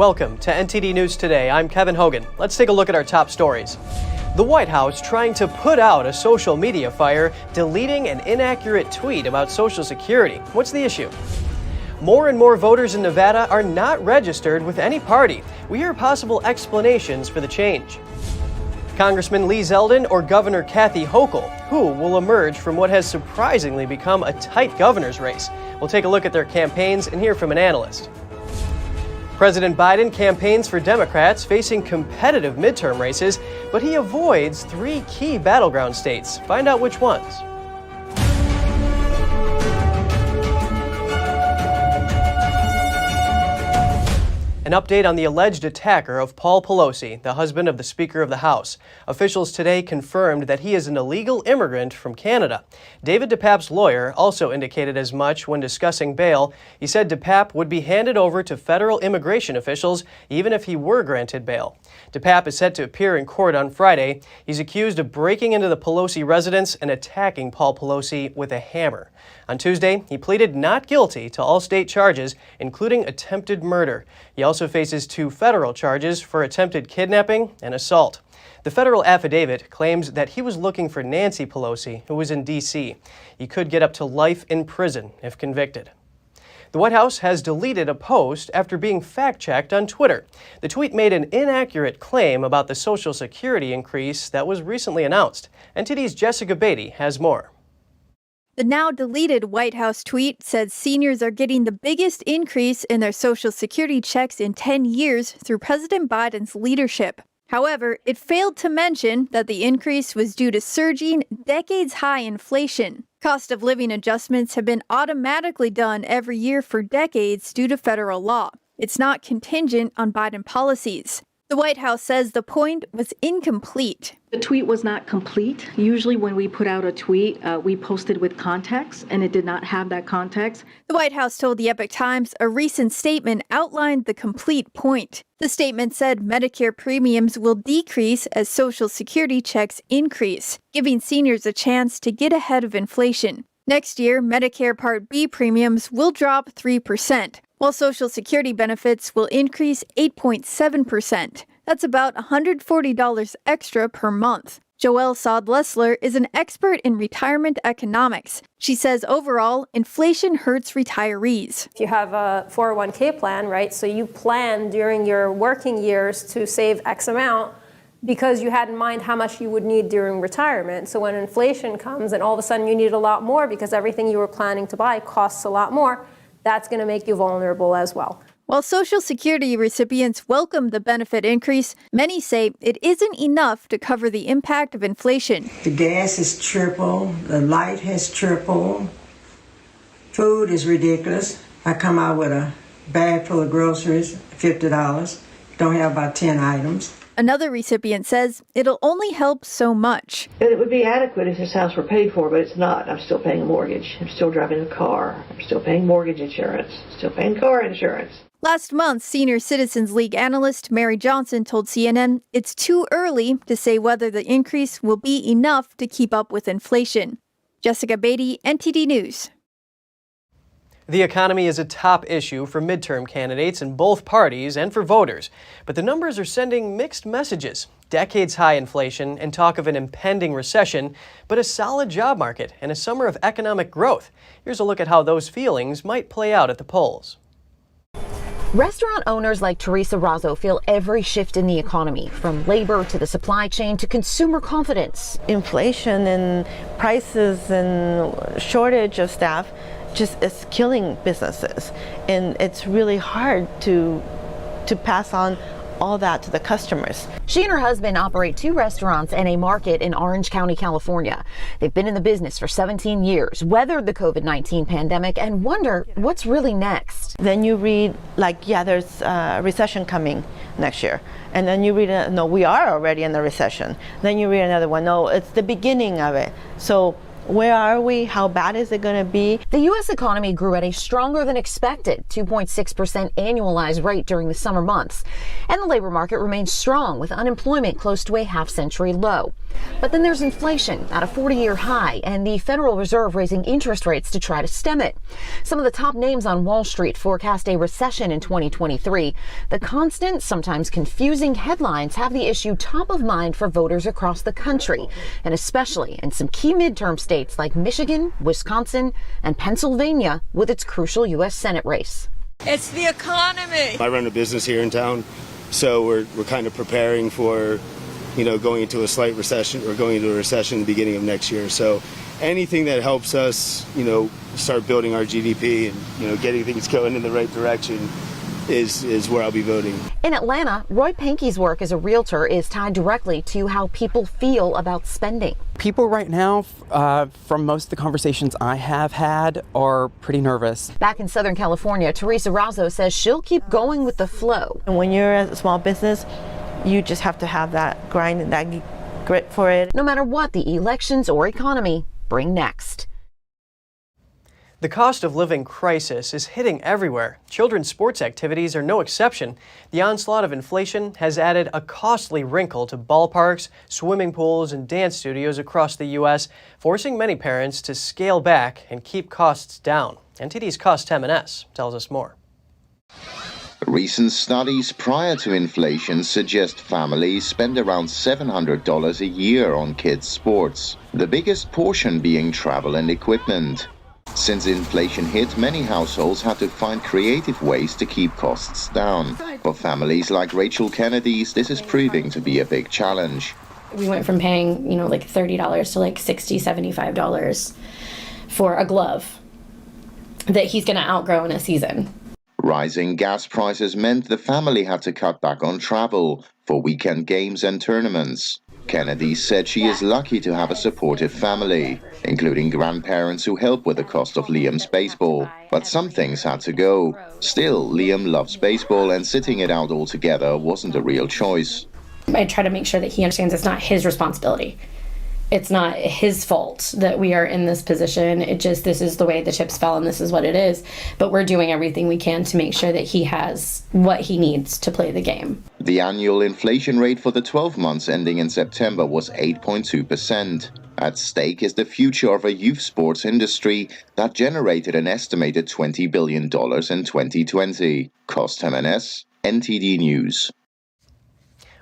Welcome to NTD News Today. I'm Kevin Hogan. Let's take a look at our top stories. The White House trying to put out a social media fire, deleting an inaccurate tweet about Social Security. What's the issue? More and more voters in Nevada are not registered with any party. We hear possible explanations for the change. Congressman Lee Zeldin or Governor Kathy Hochul, who will emerge from what has surprisingly become a tight governor's race? We'll take a look at their campaigns and hear from an analyst. President Biden campaigns for Democrats facing competitive midterm races, but he avoids three key battleground states. Find out which ones. An update on the alleged attacker of Paul Pelosi, the husband of the Speaker of the House. Officials today confirmed that he is an illegal immigrant from Canada. David DePape's lawyer also indicated as much when discussing bail. He said DePape would be handed over to federal immigration officials even if he were granted bail. DePape is set to appear in court on Friday. He's accused of breaking into the Pelosi residence and attacking Paul Pelosi with a hammer. On Tuesday, he pleaded not guilty to all state charges, including attempted murder. He also faces 2 federal charges for attempted kidnapping and assault. The federal affidavit claims that he was looking for Nancy Pelosi, who was in D.C. He could get up to life in prison if convicted. The White House has deleted a post after being fact-checked on Twitter. The tweet made an inaccurate claim about the Social Security increase that was recently announced. NTD's Jessica Beatty has more. The now deleted White House tweet said seniors are getting the biggest increase in their Social Security checks in 10 years through President Biden's leadership. However, it failed to mention that the increase was due to surging, decades-high inflation. Cost of living adjustments have been automatically done every year for decades due to federal law. It's not contingent on Biden policies. The White House says the point was incomplete. The tweet was not complete. Usually when we put out a tweet, we posted with context, and it did not have that context. The White House told the Epoch Times a recent statement outlined the complete point. The statement said Medicare premiums will decrease as Social Security checks increase, giving seniors a chance to get ahead of inflation. Next year, Medicare Part B premiums will drop 3%. While Social Security benefits will increase 8.7%. That's about $140 extra per month. Joelle Saad-Lessler is an expert in retirement economics. She says overall, inflation hurts retirees. If you have a 401k plan, right, so you plan during your working years to save X amount because you had in mind how much you would need during retirement. So when inflation comes and all of a sudden you need a lot more because everything you were planning to buy costs a lot more, that's going to make you vulnerable as well. While Social Security recipients welcome the benefit increase, many say it isn't enough to cover the impact of inflation. The gas is triple, the light has tripled, food is ridiculous. I come out with a bag full of groceries, $50, don't have about 10 items. Another recipient says it'll only help so much. It would be adequate if this house were paid for, but it's not. I'm still paying a mortgage. I'm still driving a car. I'm still paying mortgage insurance. Still paying car insurance. Last month, Senior Citizens League analyst Mary Johnson told CNN it's too early to say whether the increase will be enough to keep up with inflation. Jessica Beatty, NTD News. The economy is a top issue for midterm candidates in both parties and for voters, but the numbers are sending mixed messages. Decades-high inflation and talk of an impending recession, but a solid job market and a summer of economic growth. Here's a look at how those feelings might play out at the polls. Restaurant owners like Teresa Razzo feel every shift in the economy, from labor to the supply chain to consumer confidence. Inflation and prices and shortage of staff just is killing businesses, and it's really hard to pass on all that to the customers. She and her husband operate 2 restaurants and a market in Orange County, California. They've been in the business for 17 years, weathered the COVID-19 pandemic, and wonder what's really next. Then you read, like, yeah, there's a recession coming next year. And then you read, no, we are already in the recession. Then you read another one, no, it's the beginning of it. So Where are we? How bad is it going to be? The U.S. economy grew at a stronger than expected 2.6% annualized rate during the summer months. And the labor market remains strong with unemployment close to a half-century low. But then there's inflation at a 40-year high and the Federal Reserve raising interest rates to try to stem it. Some of the top names on Wall Street forecast a recession in 2023. The constant, sometimes confusing headlines have the issue top of mind for voters across the country, and especially in some key midterm states like Michigan, Wisconsin, and Pennsylvania with its crucial U.S. Senate race. It's the economy. I run a business here in town, so we're kind of preparing for, going into a slight recession or going into a recession at the beginning of next year. So anything that helps us, start building our GDP and, getting things going in the right direction is where I'll be voting. In Atlanta, Roy Pankey's work as a realtor is tied directly to how people feel about spending. People right now, from most of the conversations I have had, are pretty nervous. Back in Southern California, Teresa Razzo says she'll keep going with the flow. And when you're a small business, you just have to have that grind and that grit for it. No matter what the elections or economy bring next. The cost of living crisis is hitting everywhere. Children's sports activities are no exception. The onslaught of inflation has added a costly wrinkle to ballparks, swimming pools, and dance studios across the U.S., forcing many parents to scale back and keep costs down. NTD's Cost M&S tells us more. Recent studies prior to inflation suggest families spend around $700 a year on kids' sports, the biggest portion being travel and equipment. Since inflation hit, many households had to find creative ways to keep costs down. For families like Rachel Kennedy's, this is proving to be a big challenge. We went from paying, like $30 to like $60, $75 for a glove that he's going to outgrow in a season. Rising gas prices meant the family had to cut back on travel for weekend games and tournaments. Kennedy said she is lucky to have a supportive family, including grandparents who help with the cost of Liam's baseball. But some things had to go. Still, Liam loves baseball, and sitting it out altogether wasn't a real choice. I try to make sure that he understands it's not his responsibility. It's not his fault that we are in this position. This is the way the chips fell and this is what it is. But we're doing everything we can to make sure that he has what he needs to play the game. The annual inflation rate for the 12 months ending in September was 8.2%. At stake is the future of a youth sports industry that generated an estimated $20 billion in 2020. Cost M&S, NTD News.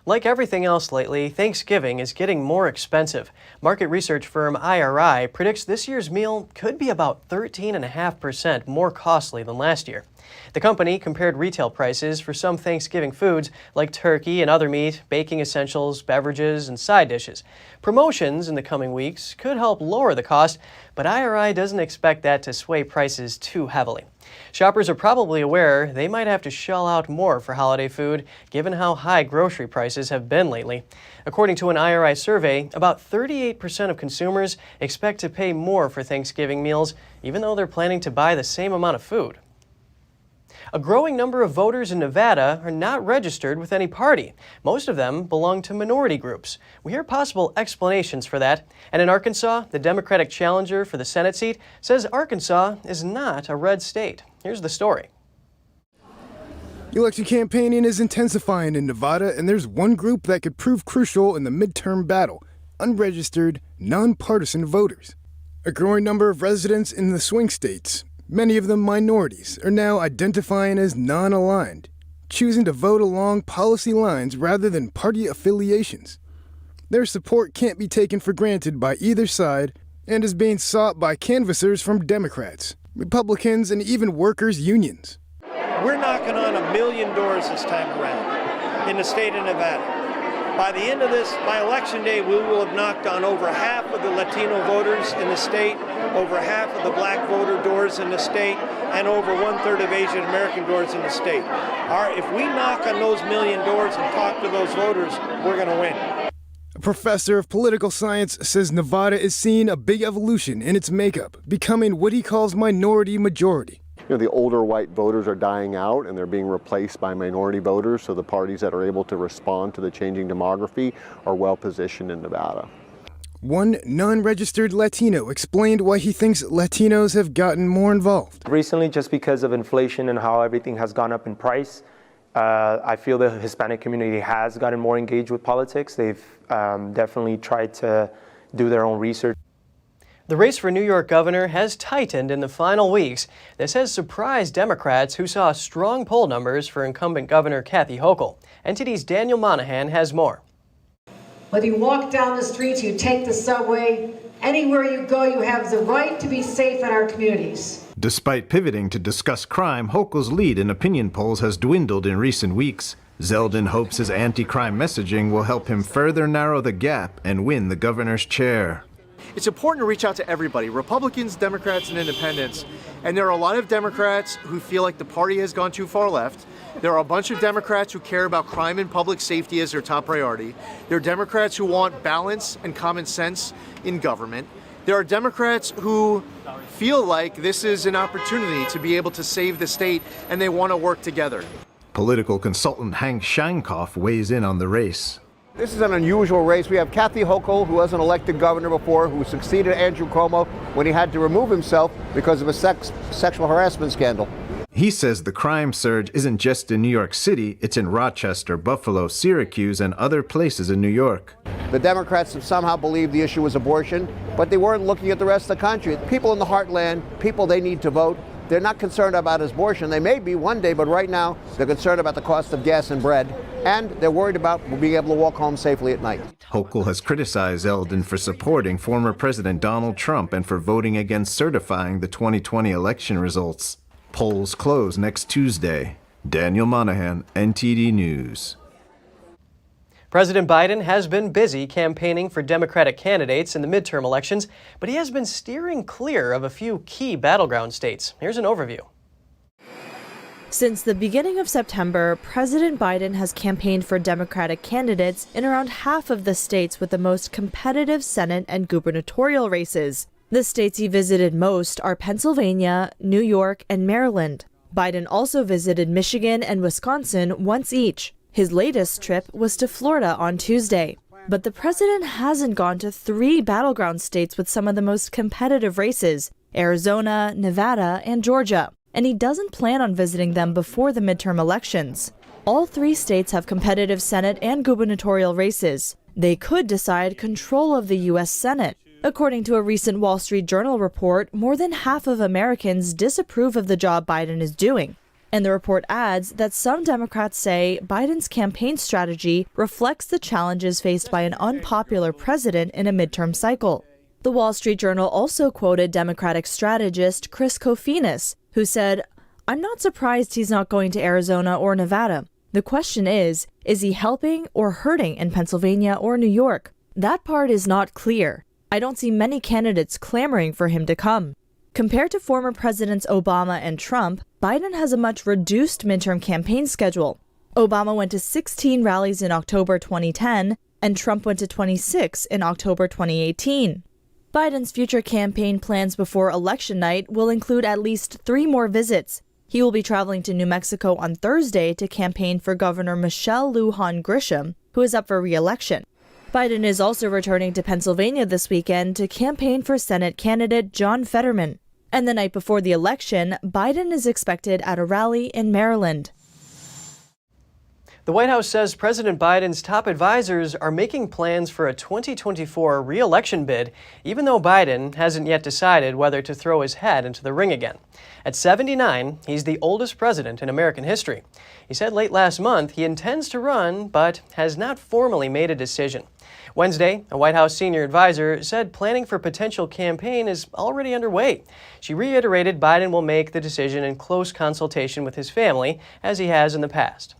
Like everything else lately, Thanksgiving is getting more expensive. Market research firm IRI predicts this year's meal could be about 13.5% more costly than last year. The company compared retail prices for some Thanksgiving foods like turkey and other meat, baking essentials, beverages, and side dishes. Promotions in the coming weeks could help lower the cost, but IRI doesn't expect that to sway prices too heavily. Shoppers are probably aware they might have to shell out more for holiday food, given how high grocery prices have been lately. According to an IRI survey, about 38% of consumers expect to pay more for Thanksgiving meals, even though they're planning to buy the same amount of food. A growing number of voters in Nevada are not registered with any party. Most of them belong to minority groups. We hear possible explanations for that. And in Arkansas, the Democratic challenger for the Senate seat says Arkansas is not a red state. Here's the story. Election campaigning is intensifying in Nevada, and there's one group that could prove crucial in the midterm battle: unregistered, nonpartisan voters. A growing number of residents in the swing states, many of them minorities, are now identifying as non-aligned, choosing to vote along policy lines rather than party affiliations. Their support can't be taken for granted by either side and is being sought by canvassers from Democrats, Republicans, and even workers' unions. We're knocking on 1 million doors this time around in the state of Nevada. By the end of this, by election day, we will have knocked on over half of the Latino voters in the state, over half of the black voter doors in the state, and over 1/3 of Asian American doors in the state. If we knock on those 1 million doors and talk to those voters, we're going to win. A professor of political science says Nevada is seeing a big evolution in its makeup, becoming what he calls minority majority. The older white voters are dying out and they're being replaced by minority voters, so the parties that are able to respond to the changing demography are well positioned in Nevada. One non-registered Latino explained why he thinks Latinos have gotten more involved. Recently, just because of inflation and how everything has gone up in price, I feel the Hispanic community has gotten more engaged with politics. They've definitely tried to do their own research. The race for New York governor has tightened in the final weeks. This has surprised Democrats who saw strong poll numbers for incumbent Governor Kathy Hochul. NTD's Daniel Monahan has more. Whether you walk down the streets, you take the subway, anywhere you go, you have the right to be safe in our communities. Despite pivoting to discuss crime, Hochul's lead in opinion polls has dwindled in recent weeks. Zeldin hopes his anti-crime messaging will help him further narrow the gap and win the governor's chair. It's important to reach out to everybody, Republicans, Democrats, and independents. And there are a lot of Democrats who feel like the party has gone too far left. There are a bunch of Democrats who care about crime and public safety as their top priority. There are Democrats who want balance and common sense in government. There are Democrats who feel like this is an opportunity to be able to save the state, and they want to work together. Political consultant Hank Shankoff weighs in on the race. This is an unusual race. We have Kathy Hochul, who wasn't elected governor before, who succeeded Andrew Cuomo when he had to remove himself because of a sexual harassment scandal. He says the crime surge isn't just in New York City, it's in Rochester, Buffalo, Syracuse, and other places in New York. The Democrats have somehow believed the issue was abortion, but they weren't looking at the rest of the country. People in the heartland, people they need to vote, they're not concerned about abortion. They may be one day, but right now they're concerned about the cost of gas and bread, and they're worried about being able to walk home safely at night. Hochul has criticized Zeldin for supporting former President Donald Trump and for voting against certifying the 2020 election results. Polls close next Tuesday. Daniel Monahan, NTD News. President Biden has been busy campaigning for Democratic candidates in the midterm elections, but he has been steering clear of a few key battleground states. Here's an overview. Since the beginning of September, President Biden has campaigned for Democratic candidates in around half of the states with the most competitive Senate and gubernatorial races. The states he visited most are Pennsylvania, New York, and Maryland. Biden also visited Michigan and Wisconsin once each. His latest trip was to Florida on Tuesday. But the president hasn't gone to 3 battleground states with some of the most competitive races: Arizona, Nevada, and Georgia. And he doesn't plan on visiting them before the midterm elections. All 3 states have competitive Senate and gubernatorial races. They could decide control of the U.S. Senate. According to a recent Wall Street Journal report, more than half of Americans disapprove of the job Biden is doing. And the report adds that some Democrats say Biden's campaign strategy reflects the challenges faced by an unpopular president in a midterm cycle. The Wall Street Journal also quoted Democratic strategist Chris Kofinis, who said, "I'm not surprised he's not going to Arizona or Nevada. The question is he helping or hurting in Pennsylvania or New York? That part is not clear. I don't see many candidates clamoring for him to come." Compared to former Presidents Obama and Trump, Biden has a much reduced midterm campaign schedule. Obama went to 16 rallies in October 2010, and Trump went to 26 in October 2018. Biden's future campaign plans before election night will include at least 3 more visits. He will be traveling to New Mexico on Thursday to campaign for Governor Michelle Lujan Grisham, who is up for re-election. Biden is also returning to Pennsylvania this weekend to campaign for Senate candidate John Fetterman. And the night before the election, Biden is expected at a rally in Maryland. The White House says President Biden's top advisors are making plans for a 2024 re-election bid, even though Biden hasn't yet decided whether to throw his hat into the ring again. At 79, he's the oldest president in American history. He said late last month he intends to run, but has not formally made a decision. Wednesday, a White House senior advisor said planning for potential campaign is already underway. She reiterated Biden will make the decision in close consultation with his family, as he has in the past.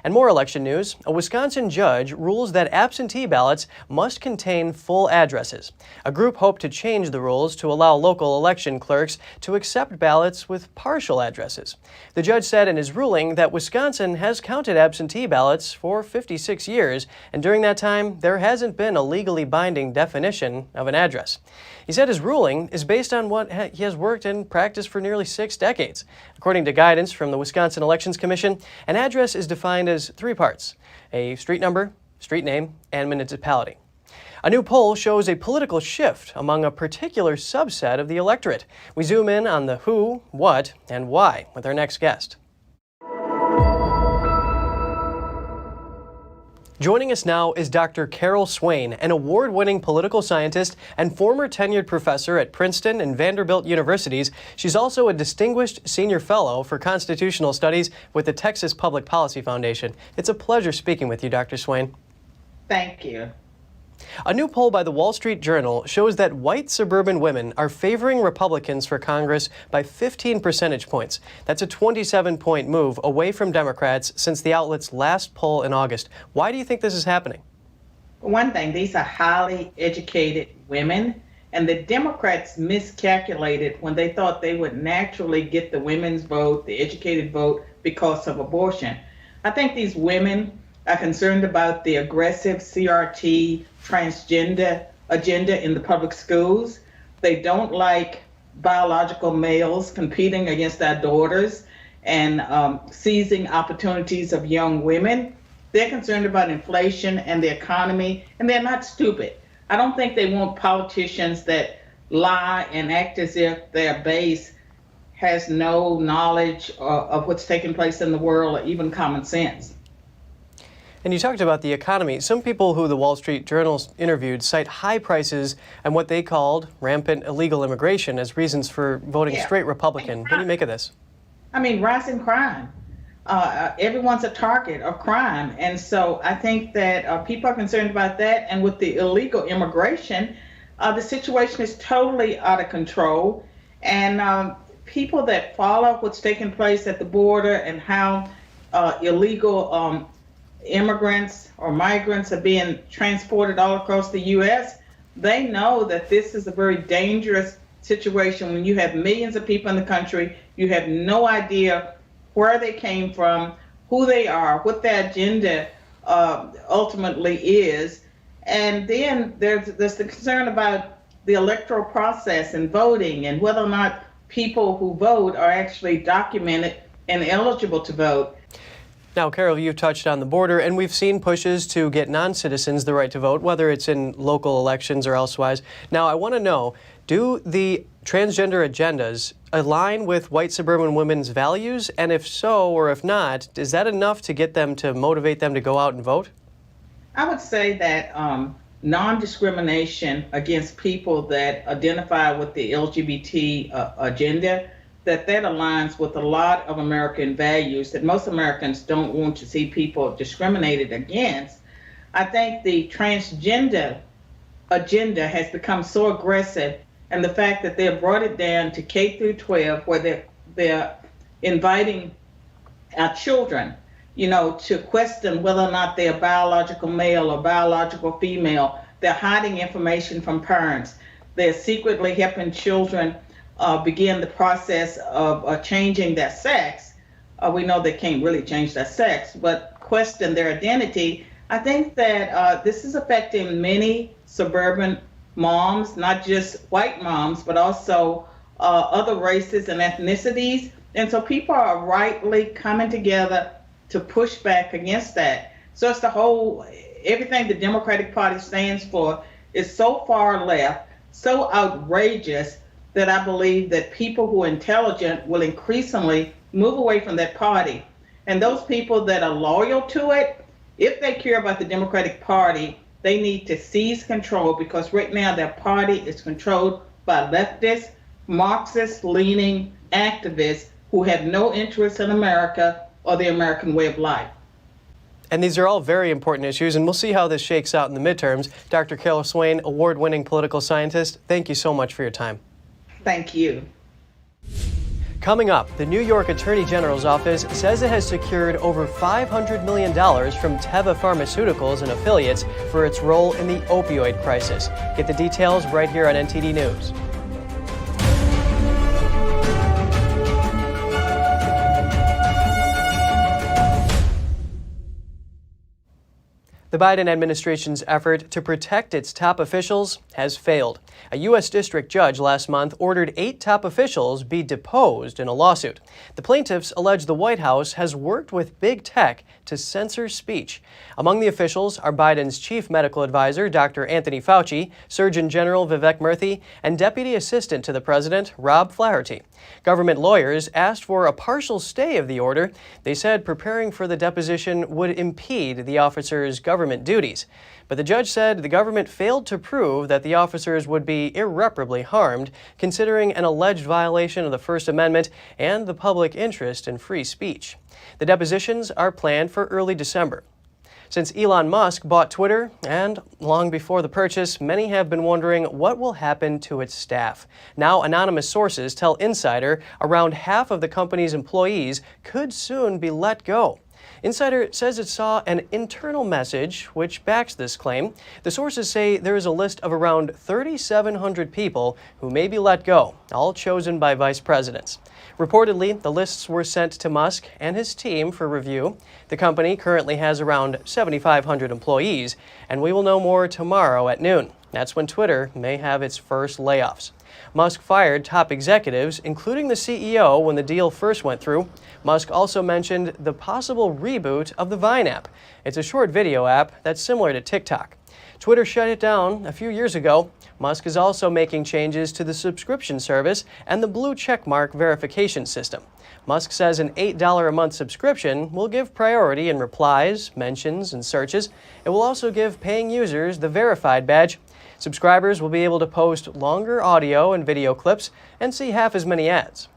And more election news, a Wisconsin judge rules that absentee ballots must contain full addresses. A group hoped to change the rules to allow local election clerks to accept ballots with partial addresses. The judge said in his ruling that Wisconsin has counted absentee ballots for 56 years, and during that time, there hasn't been a legally binding definition of an address. He said his ruling is based on what he has worked and practiced for nearly 6 decades. According to guidance from the Wisconsin Elections Commission, an address is defined as 3 parts: a street number, street name, and municipality. A new poll shows a political shift among a particular subset of the electorate. We zoom in on the who, what, and why with our next guest. Joining us now is Dr. Carol Swain, an award-winning political scientist and former tenured professor at Princeton and Vanderbilt universities. She's also a distinguished senior fellow for constitutional studies with the Texas Public Policy Foundation. It's a pleasure speaking with you, Dr. Swain. Thank you. A new poll by the Wall Street Journal shows that white suburban women are favoring Republicans for Congress by 15 percentage points. That's a 27-point move away from Democrats since the outlet's last poll in August. Why do you think this is happening? One thing, these are highly educated women, and the Democrats miscalculated when they thought they would naturally get the women's vote, the educated vote, because of abortion. I think these women are concerned about the aggressive CRT transgender agenda in the public schools. They don't like biological males competing against our daughters and seizing opportunities of young women. They're concerned about inflation and the economy, and they're not stupid. I don't think they want politicians that lie and act as if their base has no knowledge of what's taking place in the world or even common sense. And you talked about the economy. Some people who the Wall Street Journal interviewed cite high prices and what they called rampant illegal immigration as reasons for voting straight Republican. What do you make of this? I mean, rising crime. Everyone's a target of crime. And so I think that people are concerned about that. And with the illegal immigration, the situation is totally out of control. And people that follow what's taking place at the border and how illegal immigrants or migrants are being transported all across the U.S., they know that this is a very dangerous situation when you have millions of people in the country, you have no idea where they came from, who they are, what their agenda ultimately is. And then there's the concern about the electoral process and voting and whether or not people who vote are actually documented and eligible to vote. Now, Carol, you've touched on the border, and we've seen pushes to get non-citizens the right to vote, whether it's in local elections or elsewise. Now, I want to know, do the transgender agendas align with white suburban women's values? And if so, or if not, is that enough to get them to motivate them to go out and vote? I would say that non-discrimination against people that identify with the LGBT agenda, that aligns with a lot of American values that most Americans don't want to see people discriminated against. I think the transgender agenda has become so aggressive, and the fact that they've brought it down to K through 12, where they're inviting our children, to question whether or not they're biological male or biological female. They're hiding information from parents. They're secretly helping children begin the process of changing their sex. We know they can't really change their sex, but question their identity. I think that this is affecting many suburban moms, not just white moms, but also other races and ethnicities. And so people are rightly coming together to push back against that. So it's everything the Democratic Party stands for is so far left, so outrageous, that I believe that people who are intelligent will increasingly move away from that party. And those people that are loyal to it, if they care about the Democratic Party, they need to seize control, because right now their party is controlled by leftist, Marxist-leaning activists who have no interest in America or the American way of life. And these are all very important issues, and we'll see how this shakes out in the midterms. Dr. Carol Swain, award-winning political scientist, thank you so much for your time. Thank you. Coming up, the New York Attorney General's office says it has secured over $500 million from Teva Pharmaceuticals and affiliates for its role in the opioid crisis. Get the details right here on NTD News. The Biden administration's effort to protect its top officials has failed. A U.S. district judge last month ordered 8 top officials be deposed in a lawsuit. The plaintiffs allege the White House has worked with big tech to censor speech. Among the officials are Biden's chief medical advisor, Dr. Anthony Fauci, Surgeon General Vivek Murthy, and Deputy Assistant to the President, Rob Flaherty. Government lawyers asked for a partial stay of the order. They said preparing for the deposition would impede the officers' government duties. But the judge said the government failed to prove that the officers would be irreparably harmed, considering an alleged violation of the First Amendment and the public interest in free speech. The depositions are planned for early December. Since Elon Musk bought Twitter, and long before the purchase, many have been wondering what will happen to its staff. Now, anonymous sources tell Insider around half of the company's employees could soon be let go. Insider says it saw an internal message which backs this claim. The sources say there is a list of around 3,700 people who may be let go, all chosen by vice presidents. Reportedly, the lists were sent to Musk and his team for review. The company currently has around 7,500 employees, and we will know more tomorrow at noon. That's when Twitter may have its first layoffs. Musk fired top executives, including the CEO, when the deal first went through. Musk also mentioned the possible reboot of the Vine app. It's a short video app that's similar to TikTok. Twitter shut it down a few years ago. Musk is also making changes to the subscription service and the blue checkmark verification system. Musk says an $8 a month subscription will give priority in replies, mentions, and searches. It will also give paying users the verified badge. Subscribers will be able to post longer audio and video clips and see half as many ads.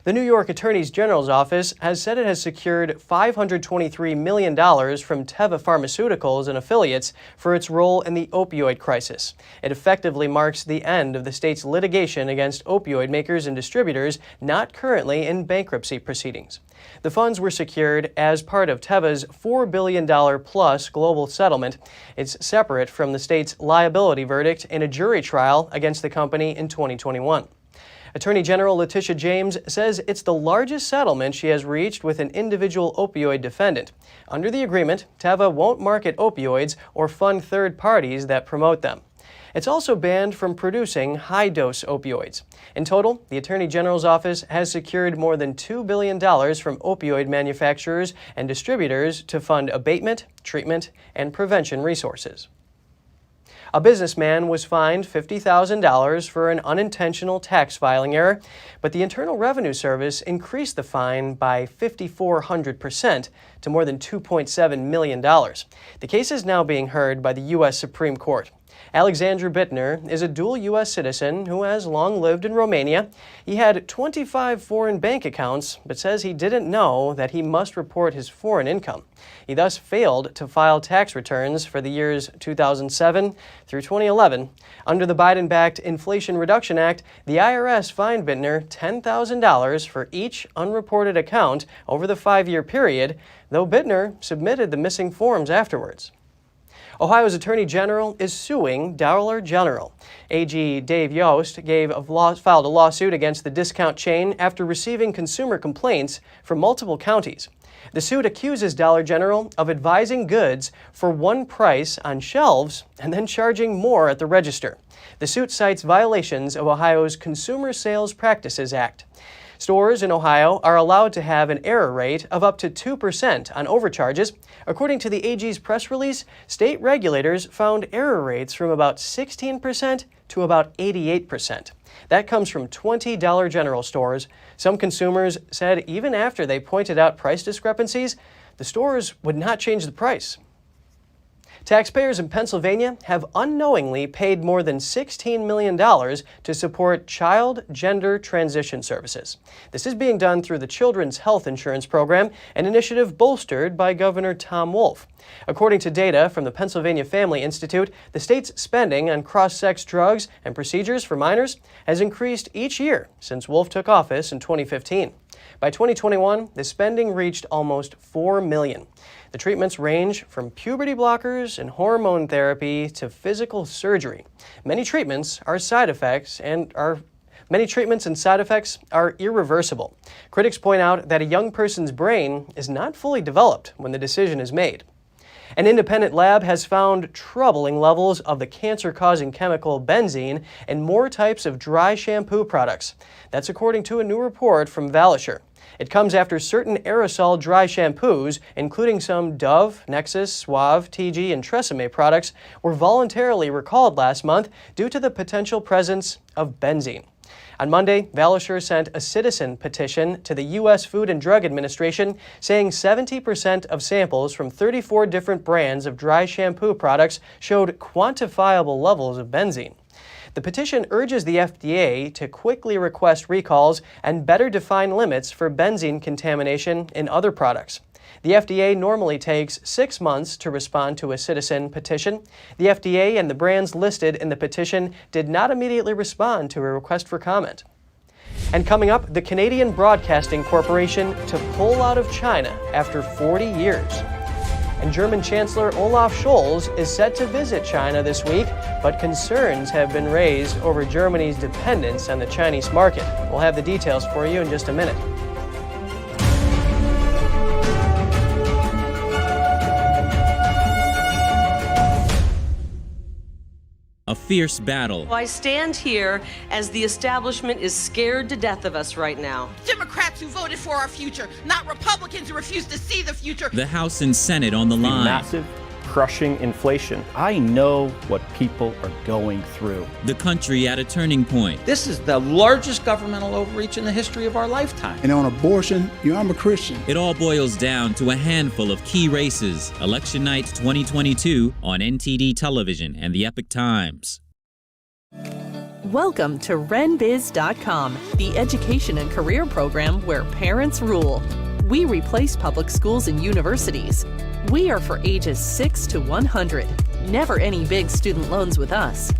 The New York Attorney General's office has said it has secured $523 million from Teva Pharmaceuticals and affiliates for its role in the opioid crisis. It effectively marks the end of the state's litigation against opioid makers and distributors not currently in bankruptcy proceedings. The funds were secured as part of Teva's $4 billion plus global settlement. It's separate from the state's liability verdict in a jury trial against the company in 2021. Attorney General Letitia James says it's the largest settlement she has reached with an individual opioid defendant. Under the agreement, Teva won't market opioids or fund third parties that promote them. It's also banned from producing high-dose opioids. In total, the Attorney General's office has secured more than $2 billion from opioid manufacturers and distributors to fund abatement, treatment, and prevention resources. A businessman was fined $50,000 for an unintentional tax filing error, but the Internal Revenue Service increased the fine by 5,400% to more than $2.7 million. The case is now being heard by the U.S. Supreme Court. Alexandru Bittner is a dual U.S. citizen who has long lived in Romania. He had 25 foreign bank accounts, but says he didn't know that he must report his foreign income. He thus failed to file tax returns for the years 2007 through 2011. Under the Biden-backed Inflation Reduction Act, the IRS fined Bittner $10,000 for each unreported account over the 5-year period, though Bittner submitted the missing forms afterwards. Ohio's Attorney General is suing Dollar General. AG Dave Yost filed a lawsuit against the discount chain after receiving consumer complaints from multiple counties. The suit accuses Dollar General of advising goods for one price on shelves and then charging more at the register. The suit cites violations of Ohio's Consumer Sales Practices Act. Stores in Ohio are allowed to have an error rate of up to 2% on overcharges. According to the AG's press release, state regulators found error rates from about 16% to about 88%. That comes from 20 Dollar General stores. Some consumers said even after they pointed out price discrepancies, the stores would not change the price. Taxpayers in Pennsylvania have unknowingly paid more than $16 million to support child gender transition services. This is being done through the Children's Health Insurance Program, an initiative bolstered by Governor Tom Wolf. According to data from the Pennsylvania Family Institute, the state's spending on cross-sex drugs and procedures for minors has increased each year since Wolf took office in 2015. By 2021, the spending reached almost $4 million. The treatments range from puberty blockers and hormone therapy to physical surgery. Many treatments and side effects are irreversible. Critics point out that a young person's brain is not fully developed when the decision is made. An independent lab has found troubling levels of the cancer-causing chemical benzene in more types of dry shampoo products. That's according to a new report from Valisher. It comes after certain aerosol dry shampoos, including some Dove, Nexus, Suave, TG, and Tresemme products, were voluntarily recalled last month due to the potential presence of benzene. On Monday, Valisher sent a citizen petition to the U.S. Food and Drug Administration saying 70% of samples from 34 different brands of dry shampoo products showed quantifiable levels of benzene. The petition urges the FDA to quickly request recalls and better define limits for benzene contamination in other products. The FDA normally takes 6 months to respond to a citizen petition. The FDA and the brands listed in the petition did not immediately respond to a request for comment. And coming up, the Canadian Broadcasting Corporation to pull out of China after 40 years. And German Chancellor Olaf Scholz is set to visit China this week, but concerns have been raised over Germany's dependence on the Chinese market. We'll have the details for you in just a minute. A fierce battle. I stand here as the establishment is scared to death of us right now. Democrats who voted for our future, not Republicans who refuse to see the future. The House and Senate on the line. Massive, crushing inflation. I know what people are going through. The country at a turning point. This is the largest governmental overreach in the history of our lifetime. And on abortion, I'm a Christian. It all boils down to a handful of key races. Election night 2022 on NTD Television and the Epoch Times. Welcome to RenBiz.com, the education and career program where parents rule. We replace public schools and universities. We are for ages 6 to 100. Never any big student loans with us.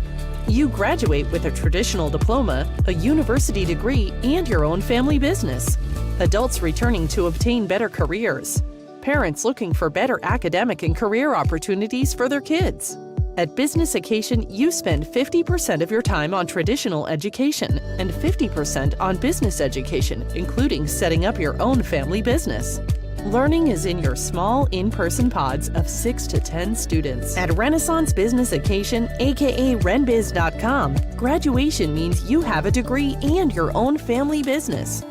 You graduate with a traditional diploma, a university degree, and your own family business. Adults returning to obtain better careers. Parents looking for better academic and career opportunities for their kids. At Business Occasion, you spend 50% of your time on traditional education and 50% on business education, including setting up your own family business. Learning is in your small, in-person pods of 6 to 10 students. At Renaissance Business Occasion, aka RenBiz.com, graduation means you have a degree and your own family business.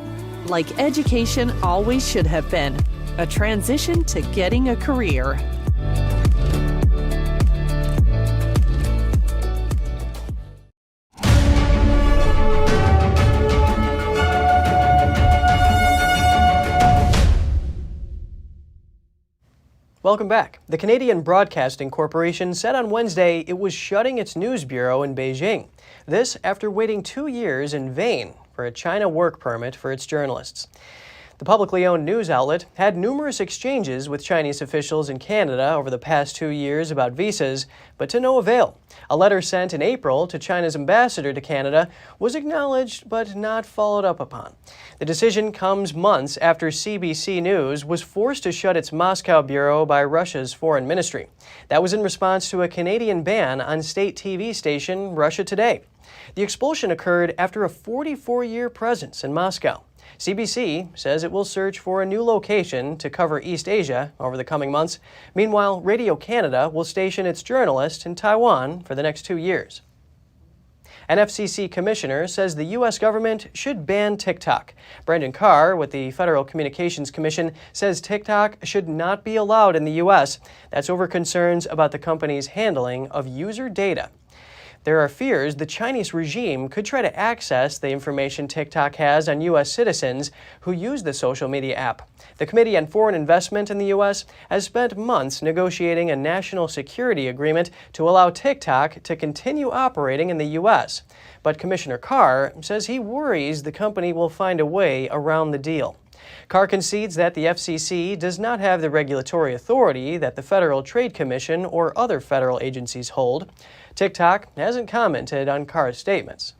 Like education always should have been, a transition to getting a career. Welcome back. The Canadian Broadcasting Corporation said on Wednesday it was shutting its news bureau in Beijing. This after waiting 2 years in vain for a China work permit for its journalists. The publicly owned news outlet had numerous exchanges with Chinese officials in Canada over the past 2 years about visas, but to no avail. A letter sent in April to China's ambassador to Canada was acknowledged but not followed up upon. The decision comes months after CBC News was forced to shut its Moscow bureau by Russia's foreign ministry. That was in response to a Canadian ban on state TV station Russia Today. The expulsion occurred after a 44-year presence in Moscow. CBC says it will search for a new location to cover East Asia over the coming months. Meanwhile, Radio Canada will station its journalist in Taiwan for the next 2 years. An FCC commissioner says the U.S. government should ban TikTok. Brendan Carr with the Federal Communications Commission says TikTok should not be allowed in the U.S. That's over concerns about the company's handling of user data. There are fears the Chinese regime could try to access the information TikTok has on U.S. citizens who use the social media app. The Committee on Foreign Investment in the U.S. has spent months negotiating a national security agreement to allow TikTok to continue operating in the U.S. But Commissioner Carr says he worries the company will find a way around the deal. Carr concedes that the FCC does not have the regulatory authority that the Federal Trade Commission or other federal agencies hold. TikTok hasn't commented on Carr's statements.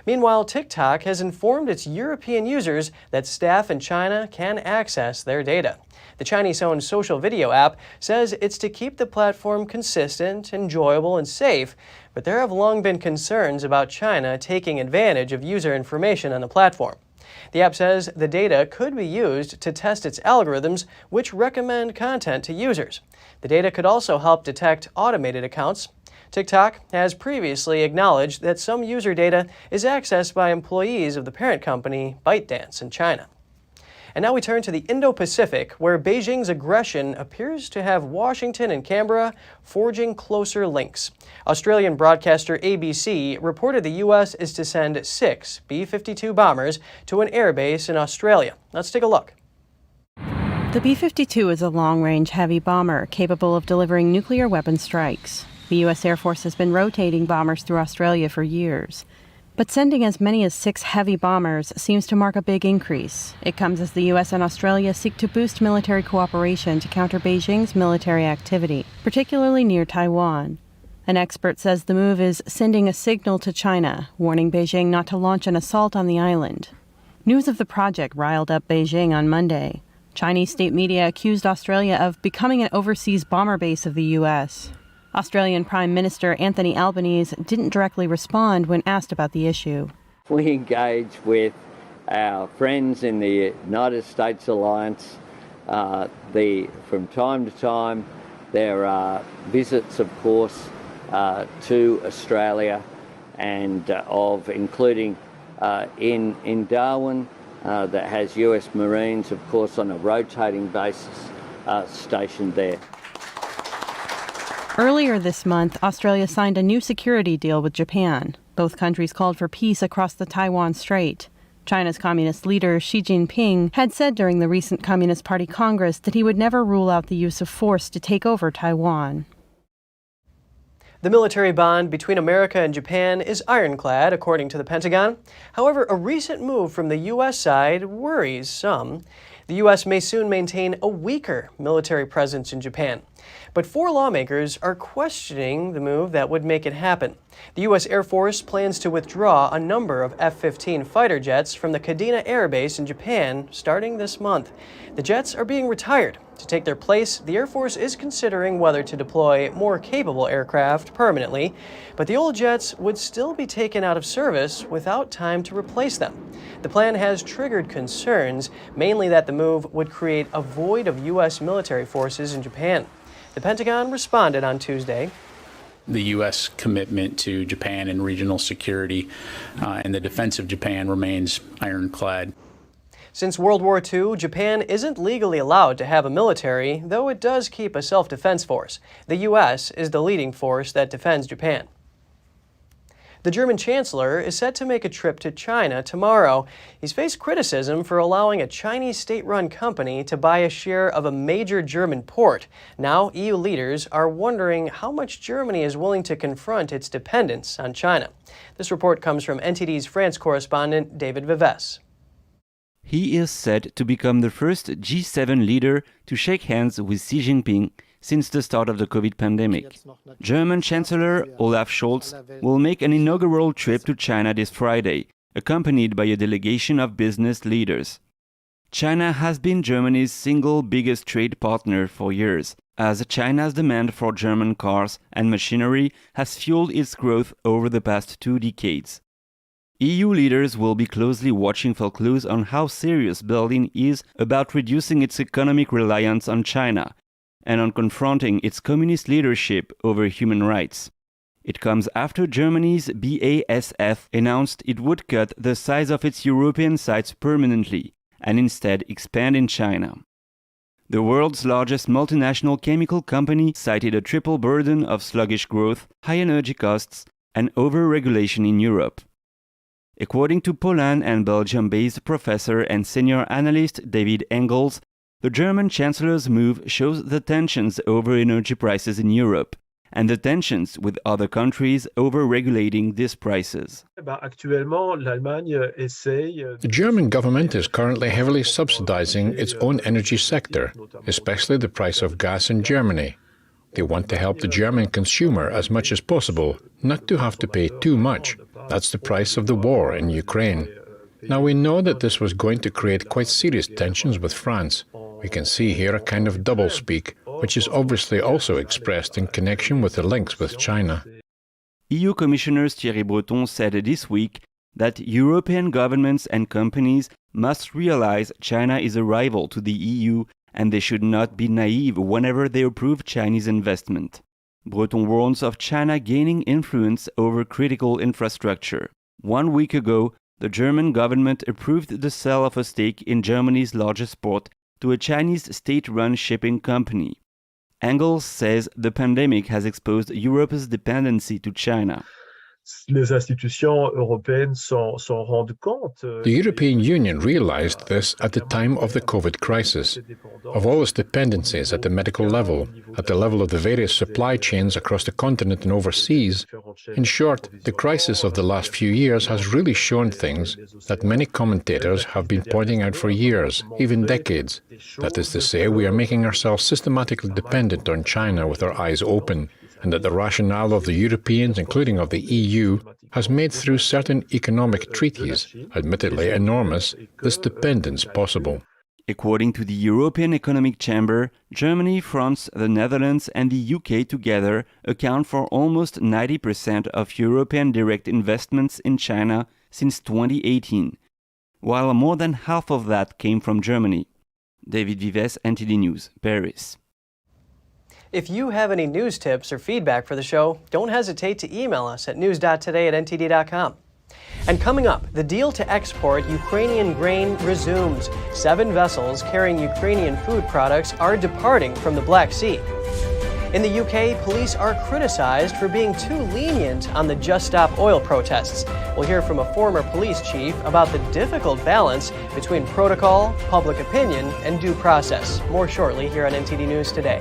Meanwhile, TikTok has informed its European users that staff in China can access their data. The Chinese-owned social video app says it's to keep the platform consistent, enjoyable, and safe, but there have long been concerns about China taking advantage of user information on the platform. The app says the data could be used to test its algorithms, which recommend content to users. The data could also help detect automated accounts. TikTok has previously acknowledged that some user data is accessed by employees of the parent company ByteDance in China. And now we turn to the Indo-Pacific, where Beijing's aggression appears to have Washington and Canberra forging closer links. Australian broadcaster ABC reported the U.S. is to send 6 B-52 bombers to an airbase in Australia. Let's take a look. The B-52 is a long-range heavy bomber capable of delivering nuclear weapon strikes. The U.S. Air Force has been rotating bombers through Australia for years. But sending as many as 6 heavy bombers seems to mark a big increase. It comes as the U.S. and Australia seek to boost military cooperation to counter Beijing's military activity, particularly near Taiwan. An expert says the move is sending a signal to China, warning Beijing not to launch an assault on the island. News of the project riled up Beijing on Monday. Chinese state media accused Australia of becoming an overseas bomber base of the U.S. Australian Prime Minister Anthony Albanese didn't directly respond when asked about the issue. We engage with our friends in the United States alliance. From time to time, there are visits, of course, to Australia, and including in Darwin, that has US Marines, of course, on a rotating basis stationed there. Earlier this month, Australia signed a new security deal with Japan. Both countries called for peace across the Taiwan Strait. China's communist leader Xi Jinping had said during the recent Communist Party Congress that he would never rule out the use of force to take over Taiwan. The military bond between America and Japan is ironclad, according to the Pentagon. However, a recent move from the U.S. side worries some. The U.S. may soon maintain a weaker military presence in Japan. But 4 lawmakers are questioning the move that would make it happen. The U.S. Air Force plans to withdraw a number of F-15 fighter jets from the Kadena Air Base in Japan starting this month. The jets are being retired. To take their place, the Air Force is considering whether to deploy more capable aircraft permanently, but the old jets would still be taken out of service without time to replace them. The plan has triggered concerns, mainly that the move would create a void of U.S. military forces in Japan. The Pentagon responded on Tuesday. The U.S. commitment to Japan and regional security and the defense of Japan remains ironclad. Since World War II, Japan isn't legally allowed to have a military, though it does keep a self-defense force. The U.S. is the leading force that defends Japan. The German chancellor is set to make a trip to China tomorrow. He's faced criticism for allowing a Chinese state-run company to buy a share of a major German port. Now, EU leaders are wondering how much Germany is willing to confront its dependence on China. This report comes from NTD's France correspondent David Vives. He is said to become the first G7 leader to shake hands with Xi Jinping since the start of the COVID pandemic. German Chancellor Olaf Scholz will make an inaugural trip to China this Friday, accompanied by a delegation of business leaders. China has been Germany's single biggest trade partner for years, as China's demand for German cars and machinery has fueled its growth over the past 2 decades. EU leaders will be closely watching for clues on how serious Berlin is about reducing its economic reliance on China and on confronting its communist leadership over human rights. It comes after Germany's BASF announced it would cut the size of its European sites permanently and instead expand in China. The world's largest multinational chemical company cited a triple burden of sluggish growth, high energy costs, and over-regulation in Europe. According to Poland and Belgium-based professor and senior analyst David Engels, the German Chancellor's move shows the tensions over energy prices in Europe and the tensions with other countries over regulating these prices. The German government is currently heavily subsidizing its own energy sector, especially the price of gas in Germany. They want to help the German consumer as much as possible, not to have to pay too much. That's the price of the war in Ukraine. Now we know that this was going to create quite serious tensions with France. We can see here a kind of doublespeak, which is obviously also expressed in connection with the links with China. EU Commissioner Thierry Breton said this week that European governments and companies must realize China is a rival to the EU and they should not be naive whenever they approve Chinese investment. Breton warns of China gaining influence over critical infrastructure. 1 week ago, the German government approved the sale of a stake in Germany's largest port to a Chinese state-run shipping company. Engels says the pandemic has exposed Europe's dependency to China. Les institutions européennes s'en rendent compte. The European Union realized this at the time of the COVID crisis, of all its dependencies at the medical level, at the level of the various supply chains across the continent and overseas. In short, the crisis of the last few years has really shown things that many commentators have been pointing out for years, even decades. That is to say, we are making ourselves systematically dependent on China with our eyes open, and that the rationale of the Europeans, including of the EU, has made through certain economic treaties, admittedly enormous, this dependence possible. According to the European Economic Chamber, Germany, France, the Netherlands and the UK together account for almost 90% of European direct investments in China since 2018, while more than half of that came from Germany. David Vives, NTD News, Paris. If you have any news tips or feedback for the show, don't hesitate to email us at news.today@ntd.com. And coming up, the deal to export Ukrainian grain resumes. 7 vessels carrying Ukrainian food products are departing from the Black Sea. In the UK, police are criticized for being too lenient on the Just Stop Oil protests. We'll hear from a former police chief about the difficult balance between protocol, public opinion, and due process. More shortly here on NTD News Today.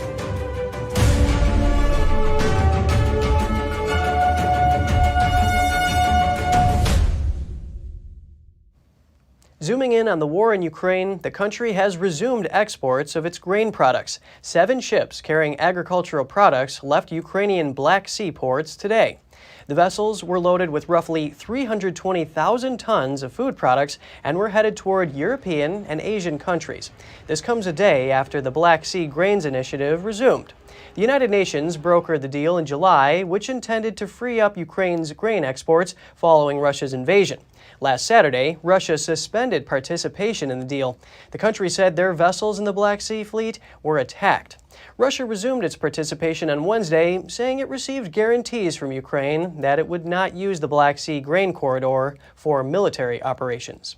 Zooming in on the war in Ukraine, the country has resumed exports of its grain products. 7 ships carrying agricultural products left Ukrainian Black Sea ports today. The vessels were loaded with roughly 320,000 tons of food products and were headed toward European and Asian countries. This comes a day after the Black Sea Grains Initiative resumed. The United Nations brokered the deal in July, which intended to free up Ukraine's grain exports following Russia's invasion. Last Saturday, Russia suspended participation in the deal. The country said their vessels in the Black Sea fleet were attacked. Russia resumed its participation on Wednesday, saying it received guarantees from Ukraine that it would not use the Black Sea grain corridor for military operations.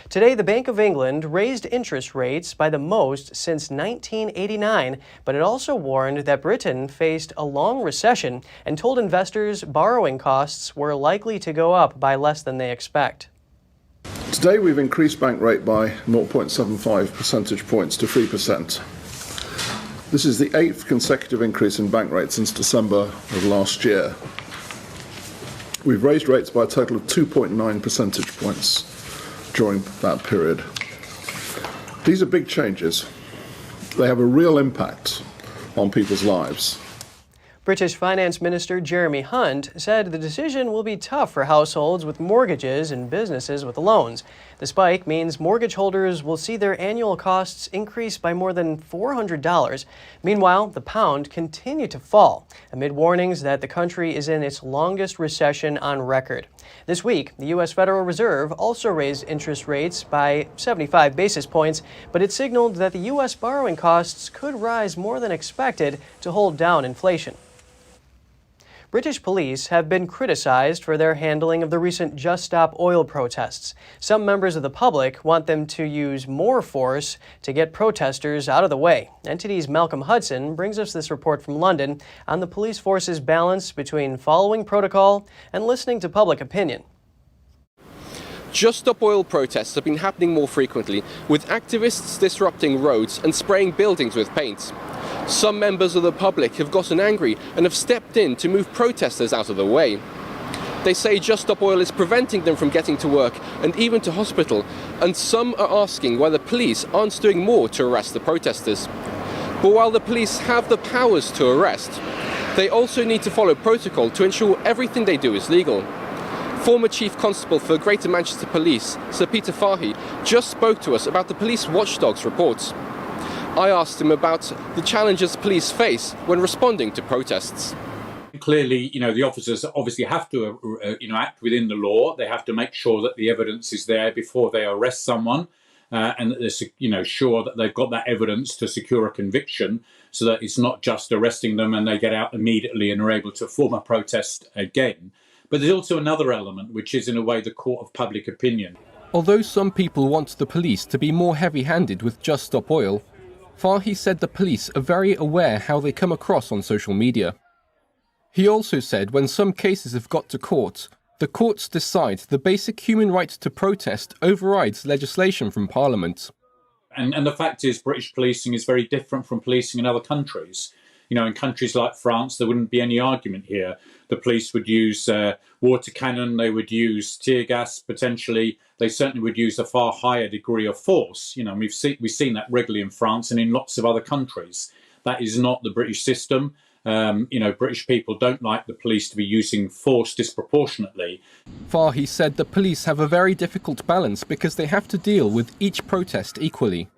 Today, the Bank of England raised interest rates by the most since 1989, but it also warned that Britain faced a long recession and told investors borrowing costs were likely to go up by less than they expect. Today, we've increased bank rate by 0.75 percentage points to 3%. This is the 8th consecutive increase in bank rate since December of last year. We've raised rates by a total of 2.9 percentage points during that period. These are big changes. They have a real impact on people's lives. British Finance Minister Jeremy Hunt said the decision will be tough for households with mortgages and businesses with loans. The spike means mortgage holders will see their annual costs increase by more than $400. Meanwhile, the pound continued to fall amid warnings that the country is in its longest recession on record. This week, the U.S. Federal Reserve also raised interest rates by 75 basis points, but it signaled that the U.S. borrowing costs could rise more than expected to hold down inflation. British police have been criticized for their handling of the recent Just Stop Oil protests. Some members of the public want them to use more force to get protesters out of the way. NTD's Malcolm Hudson brings us this report from London on the police force's balance between following protocol and listening to public opinion. Just Stop Oil protests have been happening more frequently, with activists disrupting roads and spraying buildings with paint. Some members of the public have gotten angry and have stepped in to move protesters out of the way. They say Just Stop Oil is preventing them from getting to work and even to hospital, and some are asking why the police aren't doing more to arrest the protesters. But while the police have the powers to arrest, they also need to follow protocol to ensure everything they do is legal. Former Chief Constable for Greater Manchester Police, Sir Peter Fahey, just spoke to us about the police watchdog's reports. I asked him about the challenges police face when responding to protests. Clearly, the officers obviously have to, act within the law. They have to make sure that the evidence is there before they arrest someone, and that they're, sure that they've got that evidence to secure a conviction, so that it's not just arresting them and they get out immediately and are able to form a protest again. But there's also another element, which is in a way the court of public opinion. Although some people want the police to be more heavy-handed with Just Stop Oil, Fahy said the police are very aware how they come across on social media. He also said when some cases have got to court, the courts decide the basic human right to protest overrides legislation from Parliament. And the fact is, British policing is very different from policing in other countries. In countries like France, there wouldn't be any argument here. The police would use water cannon, they would use tear gas, potentially. They certainly would use a far higher degree of force. We've seen that regularly in France and in lots of other countries. That is not the British system. British people don't like the police to be using force disproportionately. Fahy said the police have a very difficult balance because they have to deal with each protest equally.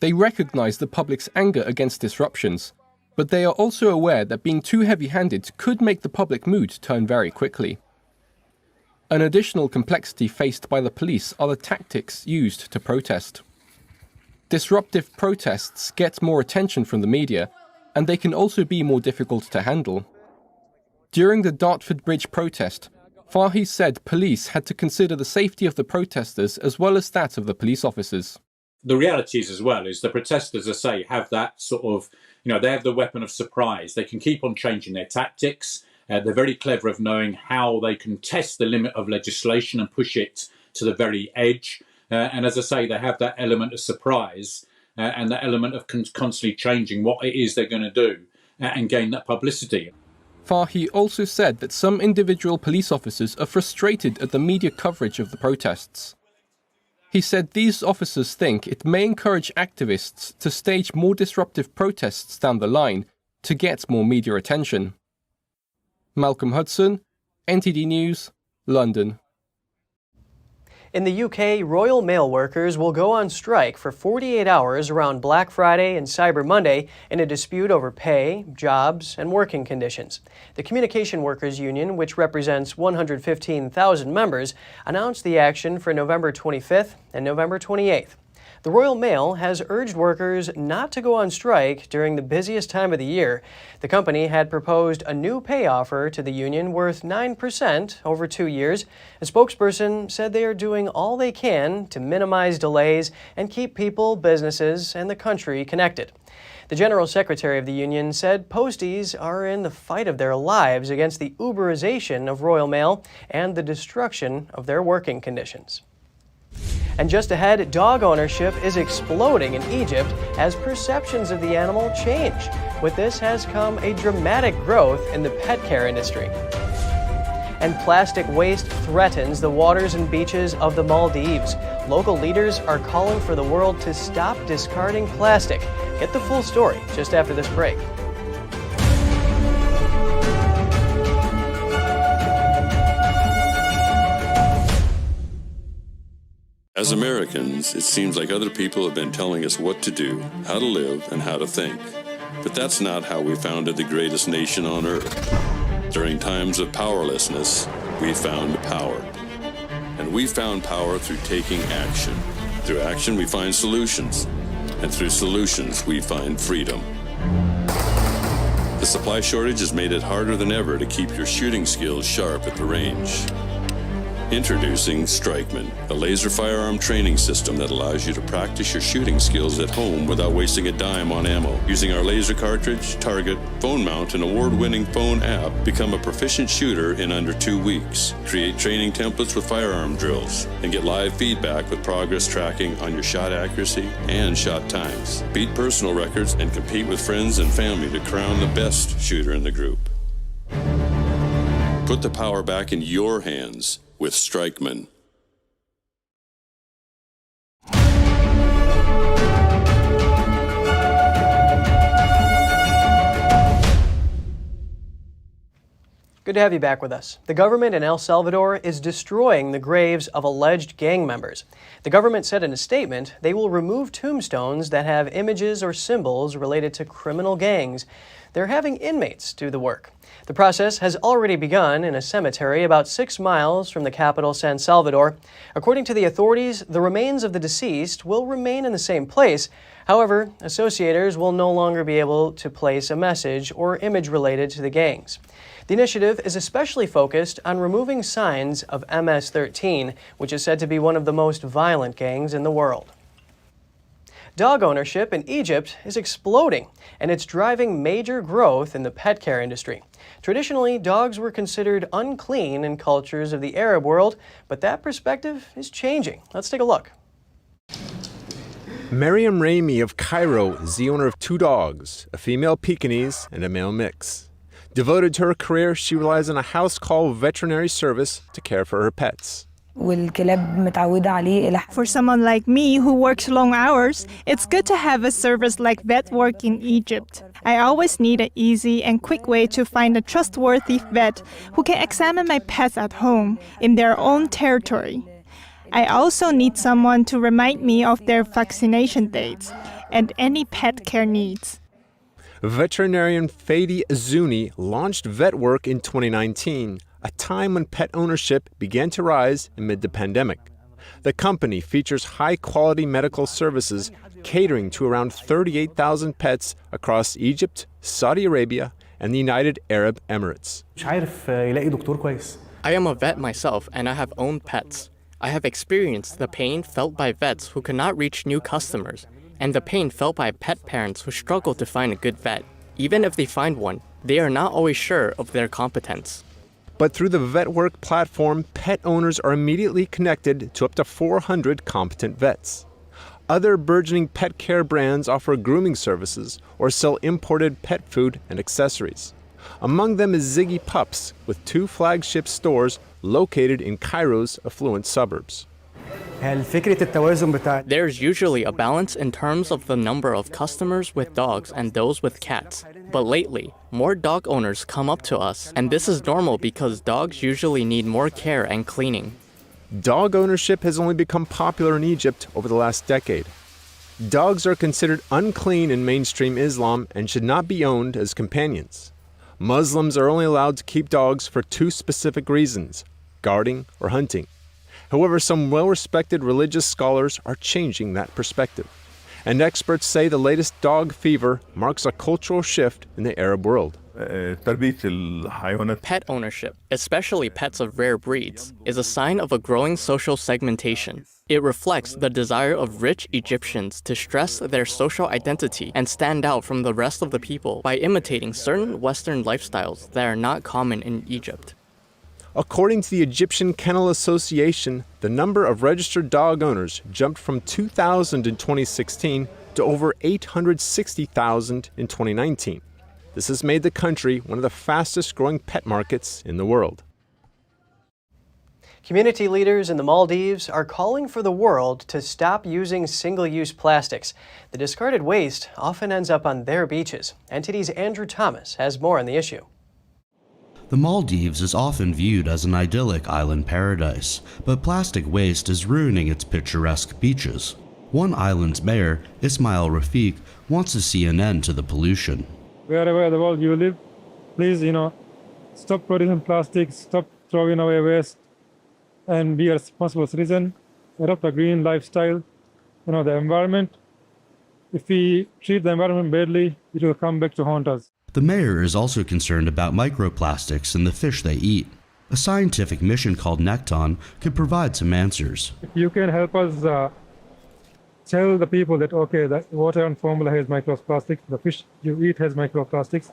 They recognise the public's anger against disruptions, but they are also aware that being too heavy-handed could make the public mood turn very quickly. An additional complexity faced by the police are the tactics used to protest. Disruptive protests get more attention from the media, and they can also be more difficult to handle. During the Dartford Bridge protest, Fahy said police had to consider the safety of the protesters as well as that of the police officers. The reality is, as well, is the protesters, as I say, have that sort of, they have the weapon of surprise. They can keep on changing their tactics. They're very clever of knowing how they can test the limit of legislation and push it to the very edge. And as I say, they have that element of surprise and that element of constantly changing what it is they're going to do and gain that publicity. Fahy also said that some individual police officers are frustrated at the media coverage of the protests. He said these officers think it may encourage activists to stage more disruptive protests down the line to get more media attention. Malcolm Hudson, NTD News, London. In the UK, Royal Mail workers will go on strike for 48 hours around Black Friday and Cyber Monday in a dispute over pay, jobs, and working conditions. The Communication Workers Union, which represents 115,000 members, announced the action for November 25th and November 28th. The Royal Mail has urged workers not to go on strike during the busiest time of the year. The company had proposed a new pay offer to the union worth 9% over 2 years. A spokesperson said they are doing all they can to minimize delays and keep people, businesses, and the country connected. The General Secretary of the union said posties are in the fight of their lives against the Uberization of Royal Mail and the destruction of their working conditions. And just ahead, dog ownership is exploding in Egypt as perceptions of the animal change. With this has come a dramatic growth in the pet care industry. And plastic waste threatens the waters and beaches of the Maldives. Local leaders are calling for the world to stop discarding plastic. Get the full story just after this break. As Americans, it seems like other people have been telling us what to do, how to live, and how to think. But that's not how we founded the greatest nation on earth. During times of powerlessness, we found power. And we found power through taking action. Through action, we find solutions. And through solutions, we find freedom. The supply shortage has made it harder than ever to keep your shooting skills sharp at the range. Introducing Strikeman, a laser firearm training system that allows you to practice your shooting skills at home without wasting a dime on ammo. Using our laser cartridge, target, phone mount, and award-winning phone app, become a proficient shooter in under 2 weeks. Create training templates with firearm drills, and get live feedback with progress tracking on your shot accuracy and shot times. Beat personal records and compete with friends and family to crown the best shooter in the group. Put the power back in your hands with Strikeman. Good to have you back with us. The government in El Salvador is destroying the graves of alleged gang members. The government said in a statement they will remove tombstones that have images or symbols related to criminal gangs. They're having inmates do the work. The process has already begun in a cemetery about 6 miles from the capital, San Salvador. According to the authorities, the remains of the deceased will remain in the same place. However, associators will no longer be able to place a message or image related to the gangs. The initiative is especially focused on removing signs of MS-13, which is said to be one of the most violent gangs in the world. Dog ownership in Egypt is exploding, and it's driving major growth in the pet care industry. Traditionally, dogs were considered unclean in cultures of the Arab world, but that perspective is changing. Let's take a look. Mariam Raimi of Cairo is the owner of 2 dogs, a female Pekingese and a male mix. Devoted to her career, she relies on a house call veterinary service to care for her pets. For someone like me who works long hours, it's good to have a service like vet work in Egypt. I always need an easy and quick way to find a trustworthy vet who can examine my pets at home, in their own territory. I also need someone to remind me of their vaccination dates and any pet care needs. Veterinarian Fadi Azuni launched Vet Work in 2019, a time when pet ownership began to rise amid the pandemic. The company features high-quality medical services catering to around 38,000 pets across Egypt, Saudi Arabia, and the United Arab Emirates. I am a vet myself, and I have owned pets. I have experienced the pain felt by vets who cannot reach new customers, and the pain felt by pet parents who struggle to find a good vet. Even if they find one, they are not always sure of their competence. But through the VetWork platform, pet owners are immediately connected to up to 400 competent vets. Other burgeoning pet care brands offer grooming services or sell imported pet food and accessories. Among them is Ziggy Pups, with 2 flagship stores located in Cairo's affluent suburbs. There's usually a balance in terms of the number of customers with dogs and those with cats. But lately, more dog owners come up to us, and this is normal because dogs usually need more care and cleaning. Dog ownership has only become popular in Egypt over the last decade. Dogs are considered unclean in mainstream Islam and should not be owned as companions. Muslims are only allowed to keep dogs for 2 specific reasons: guarding or hunting. However, some well-respected religious scholars are changing that perspective. And experts say the latest dog fever marks a cultural shift in the Arab world. Pet ownership, especially pets of rare breeds, is a sign of a growing social segmentation. It reflects the desire of rich Egyptians to stress their social identity and stand out from the rest of the people by imitating certain Western lifestyles that are not common in Egypt. According to the Egyptian Kennel Association, the number of registered dog owners jumped from 2,000 in 2016 to over 860,000 in 2019. This has made the country one of the fastest growing pet markets in the world. Community leaders in the Maldives are calling for the world to stop using single-use plastics. The discarded waste often ends up on their beaches. NTD's Andrew Thomas has more on the issue. The Maldives is often viewed as an idyllic island paradise, but plastic waste is ruining its picturesque beaches. One island's mayor, Ismail Rafiq, wants to see an end to the pollution. Wherever in the world you live, please, stop producing plastic, stop throwing away waste, and be a responsible citizen. Adopt a green lifestyle. The environment, if we treat the environment badly, it will come back to haunt us. The mayor is also concerned about microplastics in the fish they eat. A scientific mission called Nekton could provide some answers. If you can help us tell the people that, okay, the water and formula has microplastics, the fish you eat has microplastics,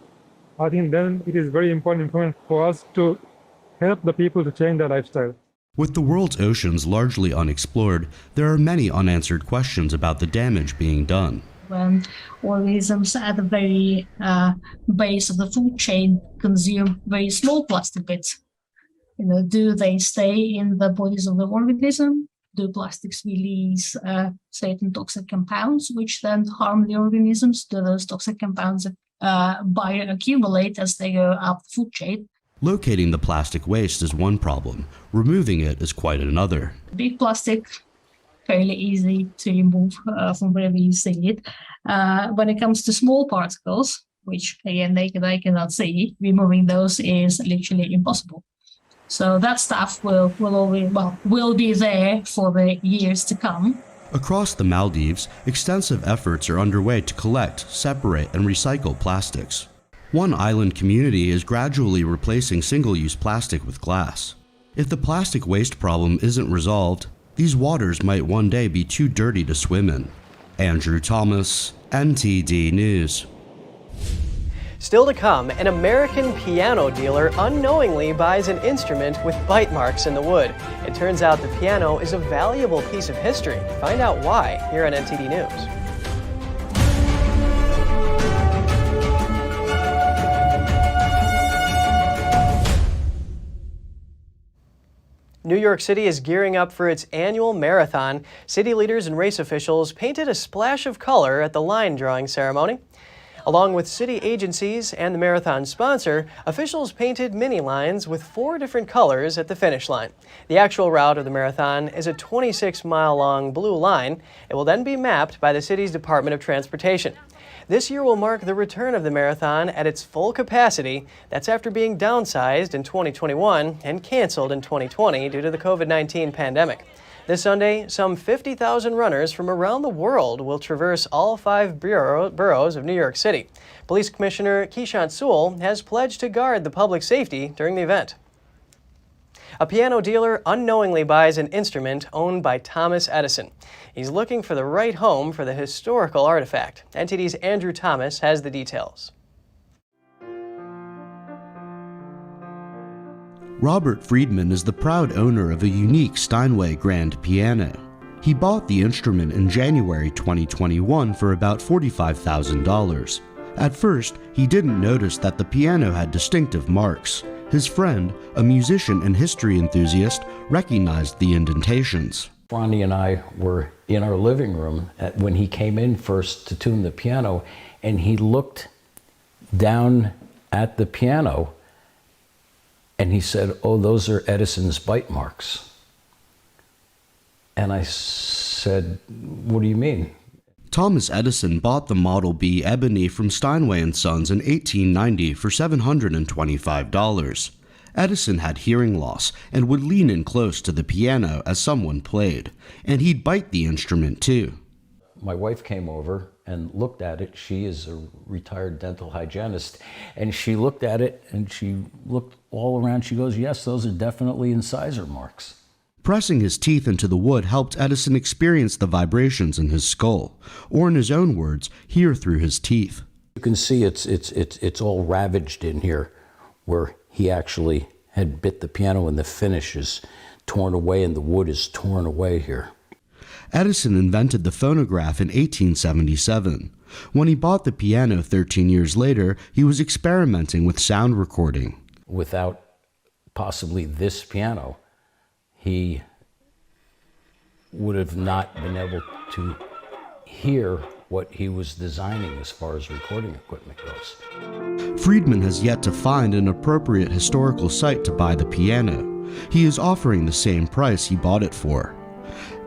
I think then it is very important for us to help the people to change their lifestyle. With the world's oceans largely unexplored, there are many unanswered questions about the damage being done. When organisms at the very base of the food chain consume very small plastic bits, do they stay in the bodies of the organism? Do plastics release certain toxic compounds which then harm the organisms? Do those toxic compounds bioaccumulate as they go up the food chain? Locating the plastic waste is one problem. Removing it is quite another. Big plastic, fairly easy to remove from wherever you see it. When it comes to small particles, which again naked eye cannot see, removing those is literally impossible. So that stuff will be there for the years to come. Across the Maldives, extensive efforts are underway to collect, separate, and recycle plastics. One island community is gradually replacing single-use plastic with glass. If the plastic waste problem isn't resolved, these waters might one day be too dirty to swim in. Andrew Thomas, NTD News. Still to come, an American piano dealer unknowingly buys an instrument with bite marks in the wood. It turns out the piano is a valuable piece of history. Find out why here on NTD News. New York City is gearing up for its annual marathon. City leaders and race officials painted a splash of color at the line drawing ceremony. Along with city agencies and the marathon sponsor, officials painted mini lines with 4 different colors at the finish line. The actual route of the marathon is a 26-mile-long blue line. It will then be mapped by the city's Department of Transportation. This year will mark the return of the marathon at its full capacity. That's after being downsized in 2021 and canceled in 2020 due to the COVID-19 pandemic. This Sunday, some 50,000 runners from around the world will traverse all 5 boroughs of New York City. Police Commissioner Keechant Sewell has pledged to guard the public safety during the event. A piano dealer unknowingly buys an instrument owned by Thomas Edison. He's looking for the right home for the historical artifact. NTD's Andrew Thomas has the details. Robert Friedman is the proud owner of a unique Steinway grand piano. He bought the instrument in January 2021 for about $45,000. At first, he didn't notice that the piano had distinctive marks. His friend, a musician and history enthusiast, recognized the indentations. Ronnie and I were in our living room when he came in first to tune the piano, and he looked down at the piano and he said, "Oh, those are Edison's bite marks." And I said, "What do you mean?" Thomas Edison bought the Model B ebony from Steinway & Sons in 1890 for $725. Edison had hearing loss and would lean in close to the piano as someone played, and he'd bite the instrument too. My wife came over and looked at it. She is a retired dental hygienist, and she looked at it and she looked all around. She goes, "Yes, those are definitely incisor marks." Pressing his teeth into the wood helped Edison experience the vibrations in his skull, or in his own words, hear through his teeth. You can see it's all ravaged in here, where he actually had bit the piano and the finish is torn away and the wood is torn away here. Edison invented the phonograph in 1877. When he bought the piano 13 years later, he was experimenting with sound recording. Without possibly this piano, he would have not been able to hear what he was designing as far as recording equipment goes. Friedman has yet to find an appropriate historical site to buy the piano. He is offering the same price he bought it for.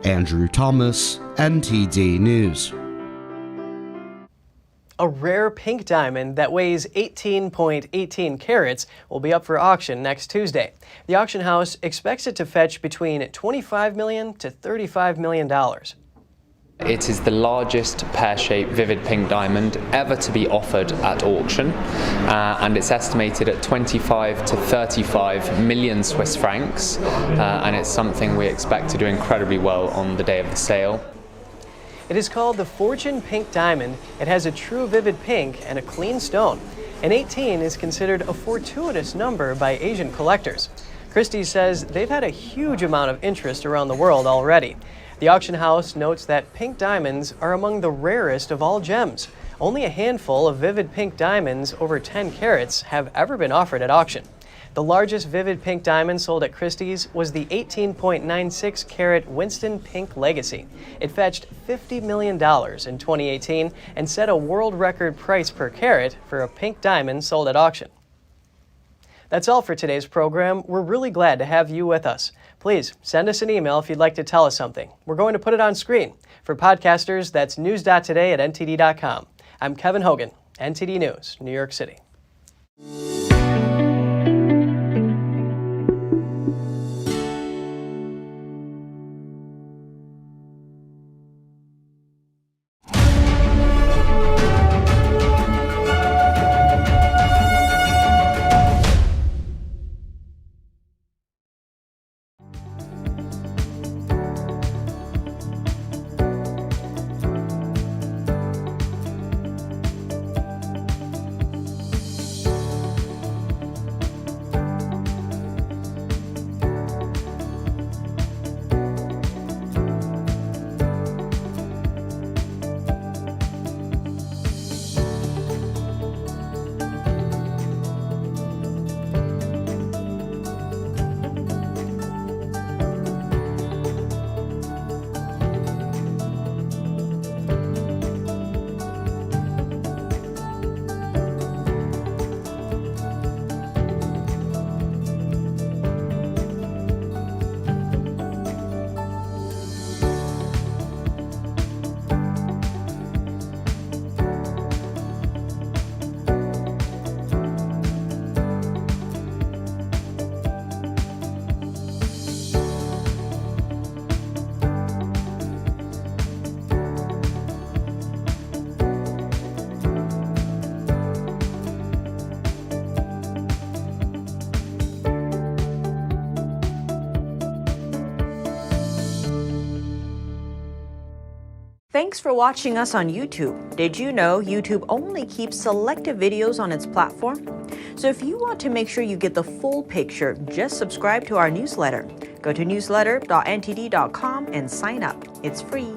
Andrew Thomas, NTD News. A rare pink diamond that weighs 18.18 carats will be up for auction next Tuesday. The auction house expects it to fetch between $25 million to $35 million. It is the largest pear-shaped vivid pink diamond ever to be offered at auction, and it's estimated at 25 to 35 million Swiss francs, and it's something we expect to do incredibly well on the day of the sale. It is called the Fortune Pink Diamond. It has a true vivid pink and a clean stone. An 18 is considered a fortuitous number by Asian collectors. Christie says they've had a huge amount of interest around the world already. The auction house notes that pink diamonds are among the rarest of all gems. Only a handful of vivid pink diamonds over 10 carats have ever been offered at auction. The largest vivid pink diamond sold at Christie's was the 18.96 carat Winston Pink Legacy. It fetched $50 million in 2018 and set a world record price per carat for a pink diamond sold at auction. That's all for today's program. We're really glad to have you with us. Please send us an email if you'd like to tell us something. We're going to put it on screen. For podcasters, that's news.today@ntd.com. I'm Kevin Hogan, NTD News, New York City. Thanks for watching us on YouTube. Did you know YouTube only keeps selective videos on its platform? So if you want to make sure you get the full picture, just subscribe to our newsletter. Go to newsletter.ntd.com and sign up. It's free.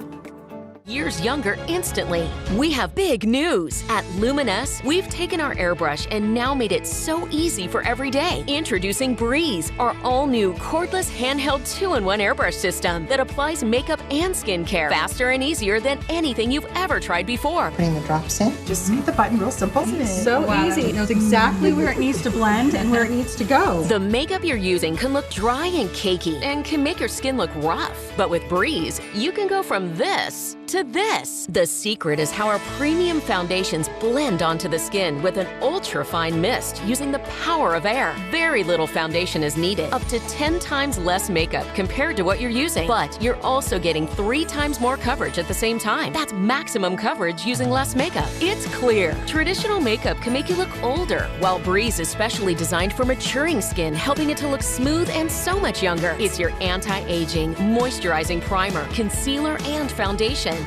Years younger instantly. We have big news. At Luminous, we've taken our airbrush and now made it so easy for every day. Introducing Breeze, our all-new cordless handheld 2-in-1 airbrush system that applies makeup and skincare faster and easier than anything you've ever tried before. Putting the drops in. Just hit the button real simple. So easy. It knows exactly where it needs to blend and where it needs to go. The makeup you're using can look dry and cakey and can make your skin look rough. But with Breeze, you can go from this to this. The secret is how our premium foundations blend onto the skin with an ultra-fine mist using the power of air. Very little foundation is needed, up to 10 times less makeup compared to what you're using. But you're also getting 3 times more coverage at the same time. That's maximum coverage using less makeup. It's clear. Traditional makeup can make you look older, while Breeze is specially designed for maturing skin, helping it to look smooth and so much younger. It's your anti-aging, moisturizing primer, concealer, and foundation.